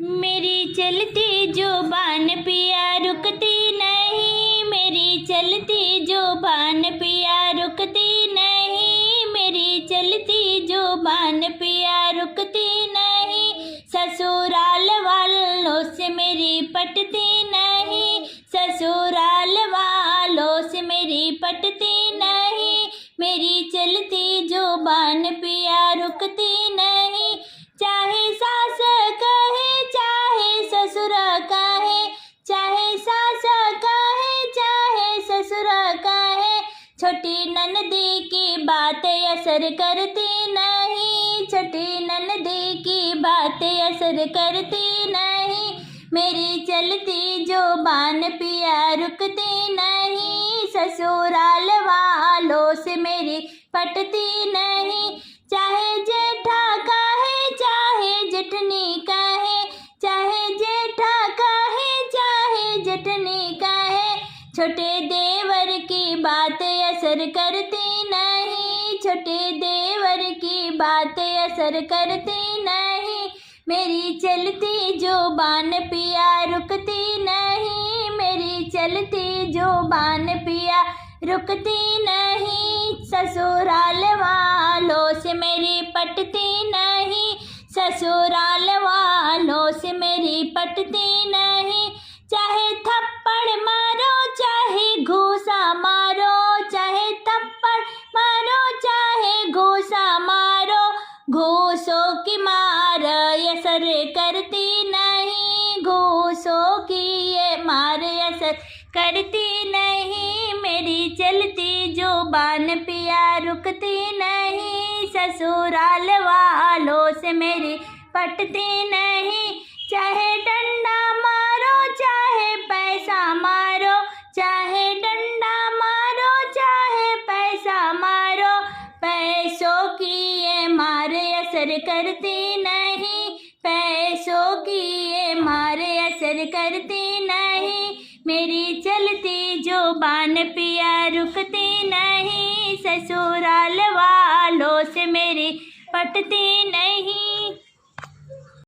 मेरी चलती जुबान पिया रुकती नहीं, मेरी चलती जुबान पिया रुकती नहीं, मेरी चलती जुबान पिया रुकती नहीं। ससुराल वालों से मेरी पटती नहीं, ससुराल वालों से मेरी पटती नहीं, मेरी चलती जुबान पिया रुकती नहीं। चाहे सास कहे चाहे ससुर कहे, चाहे सास कहे चाहे ससुर कहे, छोटी ननदी की बातें असर करती नहीं, छोटी ननदी की बातें असर करती नहीं। मेरी चलती जुबान पिया रुकती नहीं, ससुराल वालों से मेरी पटती नहीं। चाहे जेठा कहे चाहे जेठनी कहे, चाहे जेठा कहे चाहे जेठनी कहे, छोटे देवर की बातें असर करती नहीं, छोटे देवर की बातें असर करती नहीं। मेरी चलती जुबान पिया रुकती नहीं, मेरी चलती जुबान पिया रुकती नहीं। ससुराल वालों से मेरी पटती नहीं, ससुराल वालों से मेरी पटती नहीं। चाहे थप्पड़ मारो चाहे घूसा मारो, चाहे थप्पड़ मारो चाहे घूसा मारो, घूसों की मार असर करती नहीं, घूसों की ये मार असर करती नहीं। मेरी चलती जुबान पिया रुकती नहीं, ससुराल वालों से मेरी पटती नहीं। चाहे डंडा मारो चाहे पैसा मारो, चाहे डंडा मारो चाहे पैसा मारो, पैसों की ये मार असर करती नहीं, पैसों की ये मार असर करती नहीं। मेरी चलती जुबान पिया रुकती नहीं, ससुराल वालों से मेरी पटती नहीं।